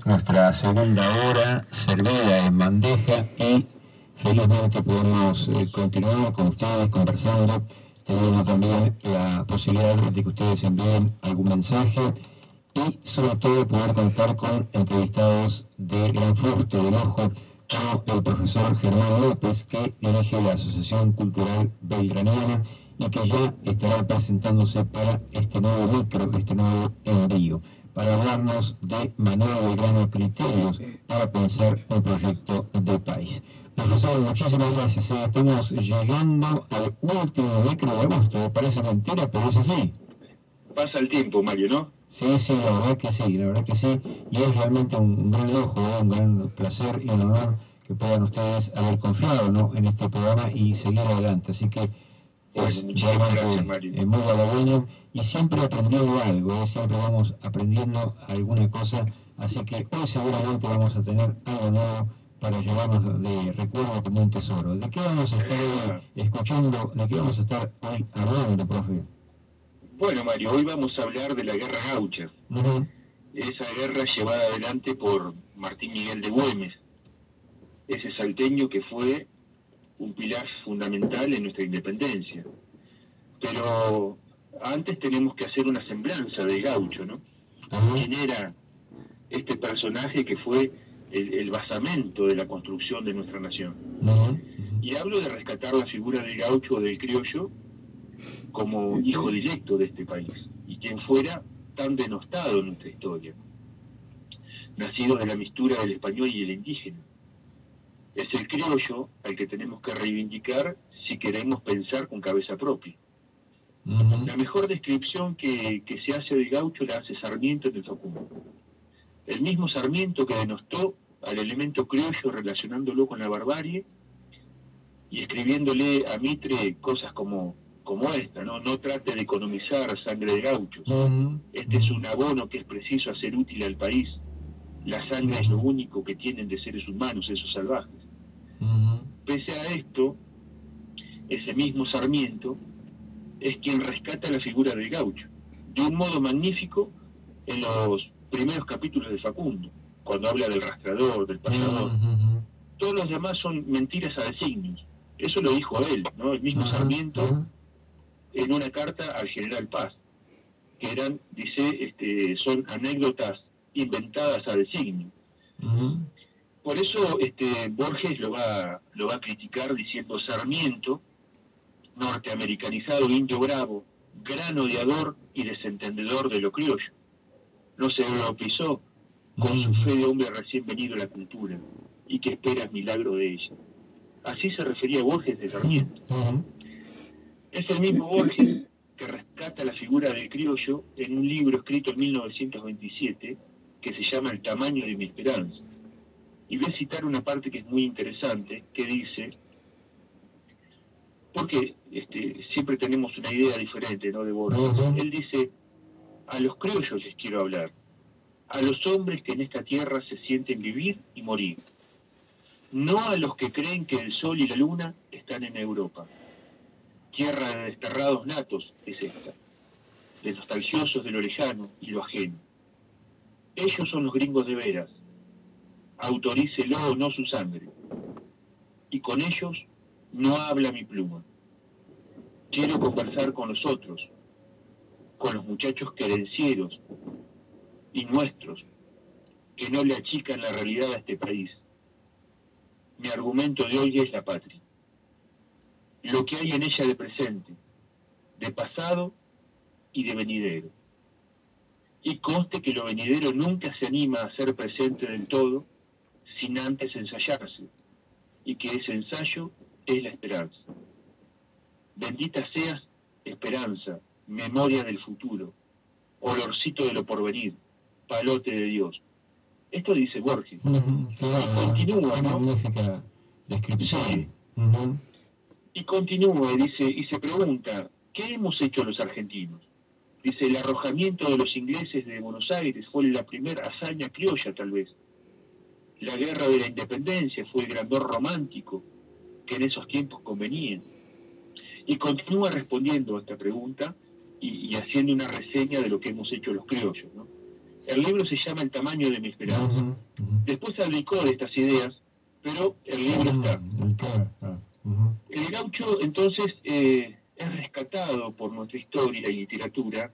Nuestra segunda hora servida en bandeja y felizmente podemos continuar con ustedes conversando, teniendo también la posibilidad de que ustedes envíen algún mensaje y sobre todo poder contar con entrevistados de gran fruto del ojo, como el profesor Germán López, que dirige la Asociación Cultural Belgraniana y que ya estará presentándose para este nuevo micro, este nuevo envío, para hablarnos de Manuel Belgrano criterios para pensar un proyecto de país. Profesor, muchísimas gracias. Estamos llegando al último micro de agosto. Parece mentira, pero es así. Pasa el tiempo, Mario, ¿no? Sí, la verdad que sí, la verdad que sí. Y es realmente un gran lujo, un gran placer y un honor que puedan ustedes haber confiado, ¿no?, en este programa y seguir adelante. Así que bueno, es muchísimas gracias, realmente Mario. muy halagüeño y siempre aprendiendo algo, siempre vamos aprendiendo alguna cosa. Así que hoy seguramente vamos a tener algo nuevo para llevarnos de recuerdo como un tesoro. ¿De qué vamos a estar hoy escuchando? ¿De qué vamos a estar hoy hablando, profe? Bueno, Mario, hoy vamos a hablar de la Guerra Gaucha. Esa guerra llevada adelante por Martín Miguel de Güemes, ese salteño que fue un pilar fundamental en nuestra independencia. Pero antes tenemos que hacer una semblanza del gaucho, ¿no? ¿Quién era este personaje que fue el basamento de la construcción de nuestra nación? Y hablo de rescatar la figura del gaucho o del criollo como hijo directo de este país, y quien fuera tan denostado en nuestra historia, nacido de la mistura del español y el indígena. Es el criollo al que tenemos que reivindicar si queremos pensar con cabeza propia. La mejor descripción que se hace del gaucho la hace Sarmiento en el Facundo. El mismo Sarmiento que denostó al elemento criollo relacionándolo con la barbarie y escribiéndole a Mitre cosas como esta, ¿no? No trate de economizar sangre de gauchos. Este es un abono que es preciso hacer útil al país. La sangre es lo único que tienen de seres humanos esos salvajes. Pese a esto, ese mismo Sarmiento es quien rescata la figura del gaucho, de un modo magnífico en los primeros capítulos de Facundo, cuando habla del rastrador, del payador. Todos los demás son mentiras a designios. Eso lo dijo él, ¿no? El mismo Sarmiento en una carta al general Paz, que eran, dice, son anécdotas inventadas a designio. Por eso Borges lo va a criticar diciendo: Sarmiento, norteamericanizado indio bravo, gran odiador y desentendedor de lo criollo, no se lo pisó con su fe de hombre recién venido a la cultura y que espera el milagro de ella. Así se refería Borges de Sarmiento. Es el mismo Borges que rescata la figura del criollo en un libro escrito en 1927 que se llama El tamaño de mi esperanza. Y voy a citar una parte que es muy interesante, que dice, porque siempre tenemos una idea diferente, ¿no?, de Borges. Él dice: a los criollos les quiero hablar, a los hombres que en esta tierra se sienten vivir y morir, no a los que creen que el sol y la luna están en Europa. Tierra de desterrados natos es esta, de nostalgiosos de lo lejano y lo ajeno. Ellos son los gringos de veras, autorícelo o no su sangre, y con ellos no habla mi pluma. Quiero conversar con los otros, con los muchachos querencieros y nuestros, que no le achican la realidad a este país. Mi argumento de hoy es la patria. Lo que hay en ella de presente, de pasado y de venidero. Y conste que lo venidero nunca se anima a ser presente del todo sin antes ensayarse, y que ese ensayo es la esperanza. Bendita seas, esperanza, memoria del futuro, olorcito de lo porvenir, palote de Dios. Esto dice Borges. Y continúa, ¿no? Magnífica descripción. Sí. Y continúa y dice, y se pregunta, ¿qué hemos hecho los argentinos? Dice: el arrojamiento de los ingleses de Buenos Aires fue la primera hazaña criolla, tal vez. La guerra de la independencia fue el grandor romántico que en esos tiempos convenía. Y continúa respondiendo a esta pregunta y haciendo una reseña de lo que hemos hecho los criollos, ¿no? El libro se llama El tamaño de mi esperanza. Después abdicó de estas ideas, pero el libro está. El gaucho, entonces, es rescatado por nuestra historia y literatura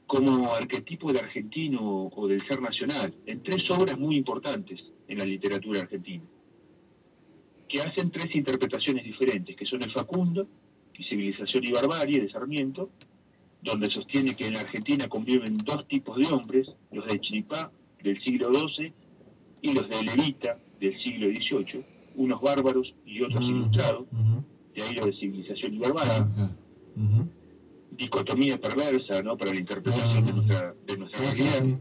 como arquetipo del argentino o del ser nacional, en 3 obras muy importantes en la literatura argentina, que hacen 3 interpretaciones diferentes, que son El Facundo y Civilización y Barbarie de Sarmiento, donde sostiene que en la Argentina conviven 2 tipos de hombres, los de Chiripá del siglo XII y los de Levita del siglo XVIII, unos bárbaros y otros ilustrados, de ahí lo de Civilización y Barbarie. Dicotomía perversa, ¿no?, para la interpretación de nuestra realidad.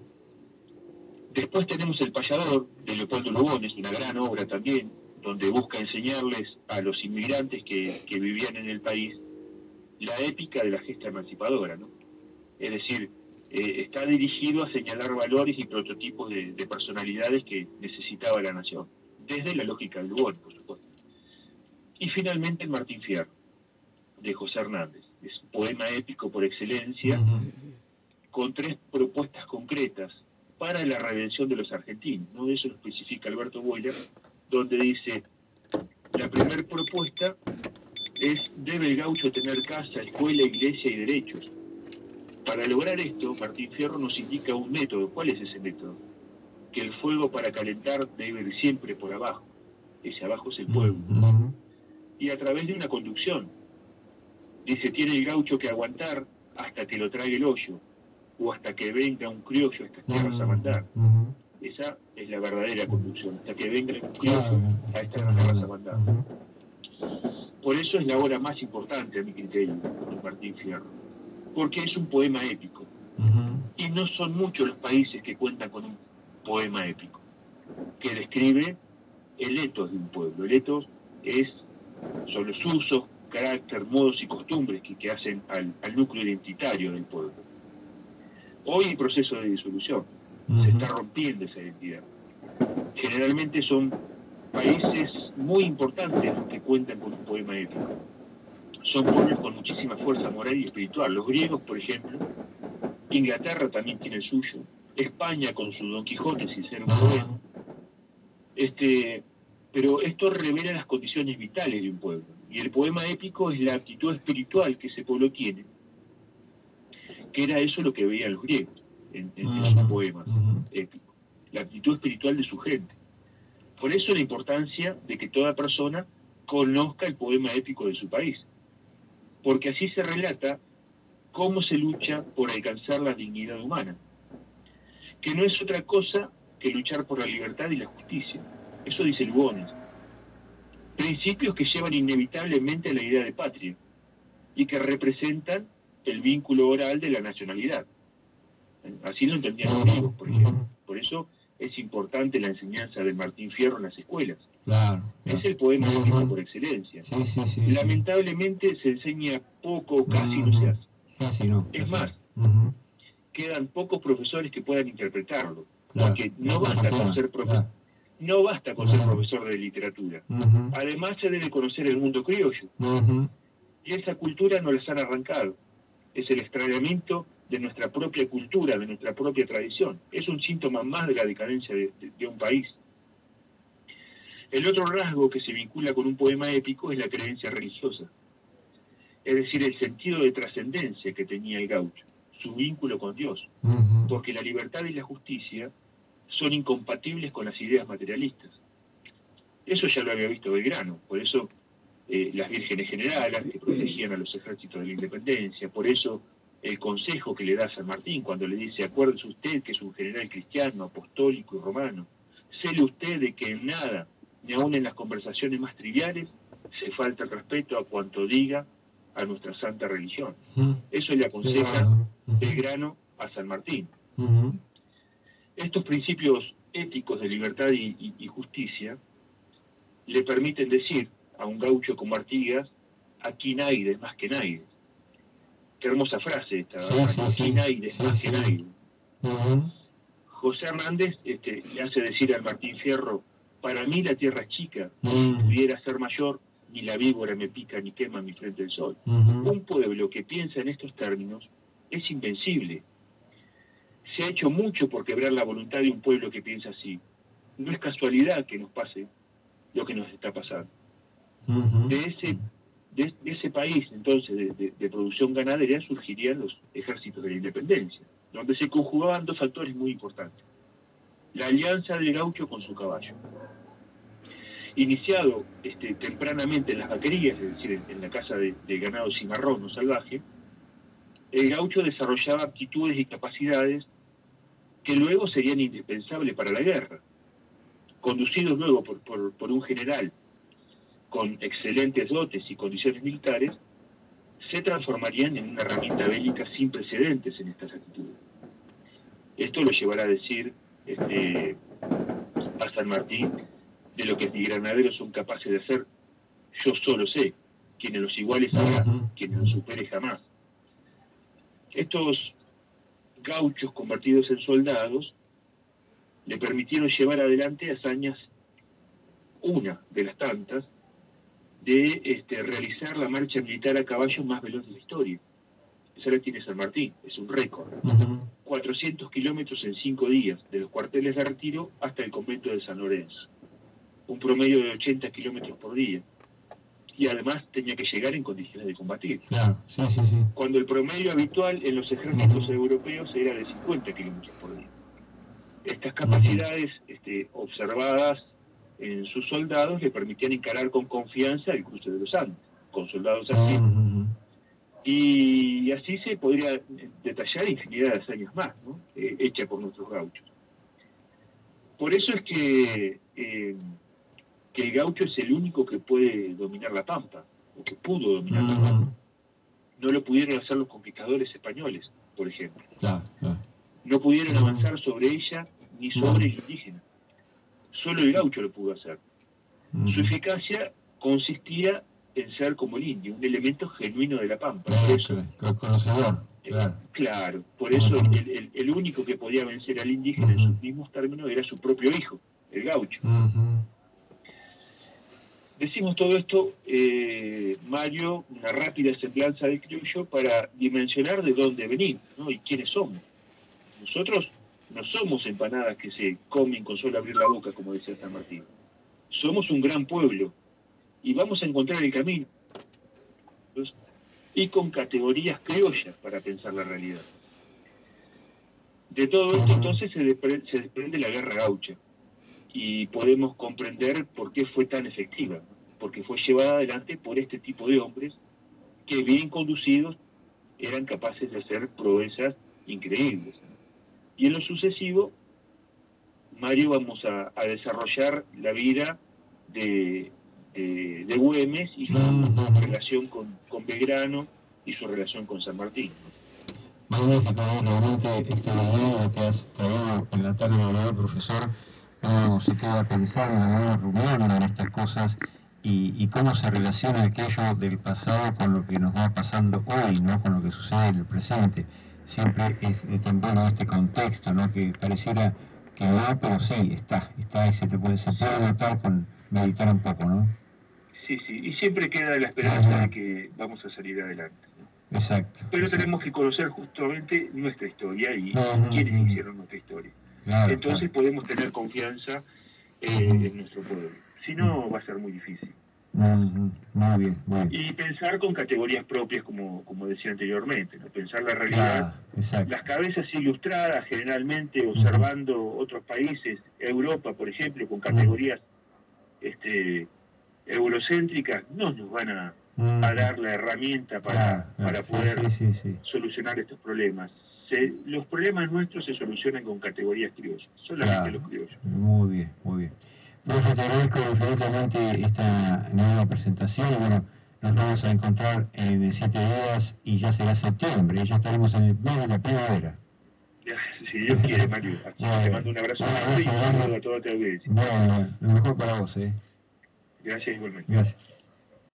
Después tenemos El Payador, de Leopoldo Lugones, una gran obra también, donde busca enseñarles a los inmigrantes que vivían en el país la épica de la gesta emancipadora, ¿no? Es decir, está dirigido a señalar valores y prototipos de personalidades que necesitaba la nación, desde la lógica del Lugones, por supuesto. Y finalmente El Martín Fierro, de José Hernández. Es un poema épico por excelencia, con 3 propuestas concretas para la redención de los argentinos, ¿no? Eso lo especifica Alberto Boiler, donde dice: la primera propuesta es: debe el gaucho tener casa, escuela, iglesia y derechos. Para lograr esto, Martín Fierro nos indica un método. ¿Cuál es ese método? Que el fuego para calentar debe ir siempre por abajo. Ese abajo es el pueblo. Y a través de una conducción. Dice: tiene el gaucho que aguantar hasta que lo trague el hoyo, o hasta que venga un criollo a estas tierras a mandar. Esa es la verdadera conducción, hasta que venga un criollo a estas tierras a mandar. Por eso es la obra más importante, a mi criterio, de Martín Fierro, porque es un poema épico. Y no son muchos los países que cuentan con un poema épico, que describe el etos de un pueblo. El etos son los usos, carácter, modos y costumbres que hacen al núcleo identitario del pueblo. Hoy hay proceso de disolución, se está rompiendo esa identidad. Generalmente son países muy importantes los que cuentan con un poema épico. Son pueblos con muchísima fuerza moral y espiritual. Los griegos, por ejemplo, Inglaterra también tiene el suyo, España con su Don Quijote, sin ser un poema. Pero esto revela las condiciones vitales de un pueblo. Y el poema épico es la actitud espiritual que ese pueblo tiene, que era eso lo que veían los griegos en sus poemas épicos, la actitud espiritual de su gente. Por eso la importancia de que toda persona conozca el poema épico de su país, porque así se relata cómo se lucha por alcanzar la dignidad humana, que no es otra cosa que luchar por la libertad y la justicia. Eso dice Lugones. Principios que llevan inevitablemente a la idea de patria y que representan el vínculo oral de la nacionalidad. Así lo entendían los griegos, por ejemplo. Por eso es importante la enseñanza del Martín Fierro en las escuelas. Claro. Es el poema épico por excelencia. Lamentablemente se enseña poco, casi no se hace. Casi no. Es más, quedan pocos profesores que puedan interpretarlo, porque no basta con ser profesor. No basta con ser profesor de literatura. Además se debe conocer el mundo criollo. Y esa cultura nos la han arrancado. Es el extrañamiento de nuestra propia cultura, de nuestra propia tradición. Es un síntoma más de la decadencia de un país. El otro rasgo que se vincula con un poema épico es la creencia religiosa. Es decir, el sentido de trascendencia que tenía el gaucho, su vínculo con Dios. Porque la libertad y la justicia son incompatibles con las ideas materialistas. Eso ya lo había visto Belgrano, por eso las vírgenes generales que protegían a los ejércitos de la independencia, por eso el consejo que le da San Martín cuando le dice: acuérdese usted que es un general cristiano, apostólico y romano, séle usted de que en nada, ni aun en las conversaciones más triviales, se falta el respeto a cuanto diga a nuestra santa religión. Eso le aconseja Belgrano a San Martín. Estos principios éticos de libertad y justicia le permiten decir a un gaucho como Artigas: aquí Naide más que Naide. Qué hermosa frase esta, aquí Naide más que Naide. José Hernández le hace decir al Martín Fierro: para mí la tierra es chica, si pudiera ser mayor, ni la víbora me pica ni quema mi frente el sol. Un pueblo que piensa en estos términos es invencible. Se ha hecho mucho por quebrar la voluntad de un pueblo que piensa así. No es casualidad que nos pase lo que nos está pasando. De ese país, entonces, de producción ganadera, surgirían los ejércitos de la independencia, donde se conjugaban dos factores muy importantes. La alianza del gaucho con su caballo. Iniciado tempranamente en las vaquerías, es decir, en la caza de ganado cimarrón o salvaje, el gaucho desarrollaba aptitudes y capacidades que luego serían indispensables para la guerra. Conducidos luego por un general con excelentes dotes y condiciones militares, se transformarían en una herramienta bélica sin precedentes en estas actitudes. Esto lo llevará a decir a San Martín, de lo que mis granaderos son capaces de hacer, yo solo sé, quienes los iguales habrá, quienes los supere jamás. Estos gauchos convertidos en soldados le permitieron llevar adelante hazañas, una de las tantas, de realizar la marcha militar a caballo más veloz de la historia. Esa la tiene San Martín, es un récord. 400 kilómetros en 5 días, de los cuarteles de retiro hasta el convento de San Lorenzo. Un promedio de 80 kilómetros por día. Y además tenía que llegar en condiciones de combatir. Claro, sí. Cuando el promedio habitual en los ejércitos europeos era de 50 kilómetros por día. Estas capacidades observadas en sus soldados le permitían encarar con confianza el cruce de los Andes, con soldados así. Y así se podría detallar infinidad de hazañas más, ¿no? Hechas por nuestros gauchos. Por eso es que el gaucho es el único que puede dominar la pampa, o que pudo dominar la pampa. No lo pudieron hacer los conquistadores españoles, por ejemplo. No pudieron avanzar sobre ella ni sobre el indígena. Solo el gaucho lo pudo hacer. Su eficacia consistía en ser como el indio, un elemento genuino de la pampa. Por eso, conocedor. Claro, por eso el único que podía vencer al indígena en sus mismos términos era su propio hijo, el gaucho. Decimos todo esto, Mario, una rápida semblanza de criollo para dimensionar de dónde venimos, ¿no? Y quiénes somos. Nosotros no somos empanadas que se comen con solo abrir la boca, como decía San Martín. Somos un gran pueblo y vamos a encontrar el camino. Y con categorías criollas para pensar la realidad. De todo esto entonces se desprende la guerra gaucha y podemos comprender por qué fue tan efectiva, porque fue llevada adelante por este tipo de hombres que bien conducidos eran capaces de hacer proezas increíbles. Y en lo sucesivo, Mario, vamos a desarrollar la vida de Güemes y su relación con Belgrano y su relación con San Martín. Magnífico, realmente extraordinario lo que has traído en la tarde de hoy, profesor. Uno se queda pensando, rumiando en estas cosas y cómo se relaciona aquello del pasado con lo que nos va pasando hoy, ¿no? Con lo que sucede en el presente. Siempre es también en este contexto, ¿no? Que pareciera que no, pero sí, está y se puede notar con meditar un poco, ¿no? Sí, y siempre queda la esperanza de que vamos a salir adelante, ¿no? Exacto. Pero tenemos que conocer justamente nuestra historia y quiénes hicieron nuestra historia. Entonces podemos tener confianza en nuestro pueblo. Si no, va a ser muy difícil. Muy bien. Y pensar con categorías propias, como decía anteriormente, ¿no? Pensar la realidad. Las cabezas ilustradas, generalmente observando otros países, Europa, por ejemplo, con categorías eurocéntricas, no nos van a dar la herramienta para poder solucionar estos problemas. Los problemas nuestros se solucionan con categorías criollas, solamente los criollos. Muy bien. Profe, te agradezco infinitamente esta nueva presentación. Bueno, nos vamos a encontrar en 7 días y ya será septiembre, ya estaremos en el mes de la primavera. Si Dios quiere, Mario. Te mando un abrazo grande y un saludo a toda tu audiencia. Bueno, lo mejor para vos, Gracias igualmente. Gracias.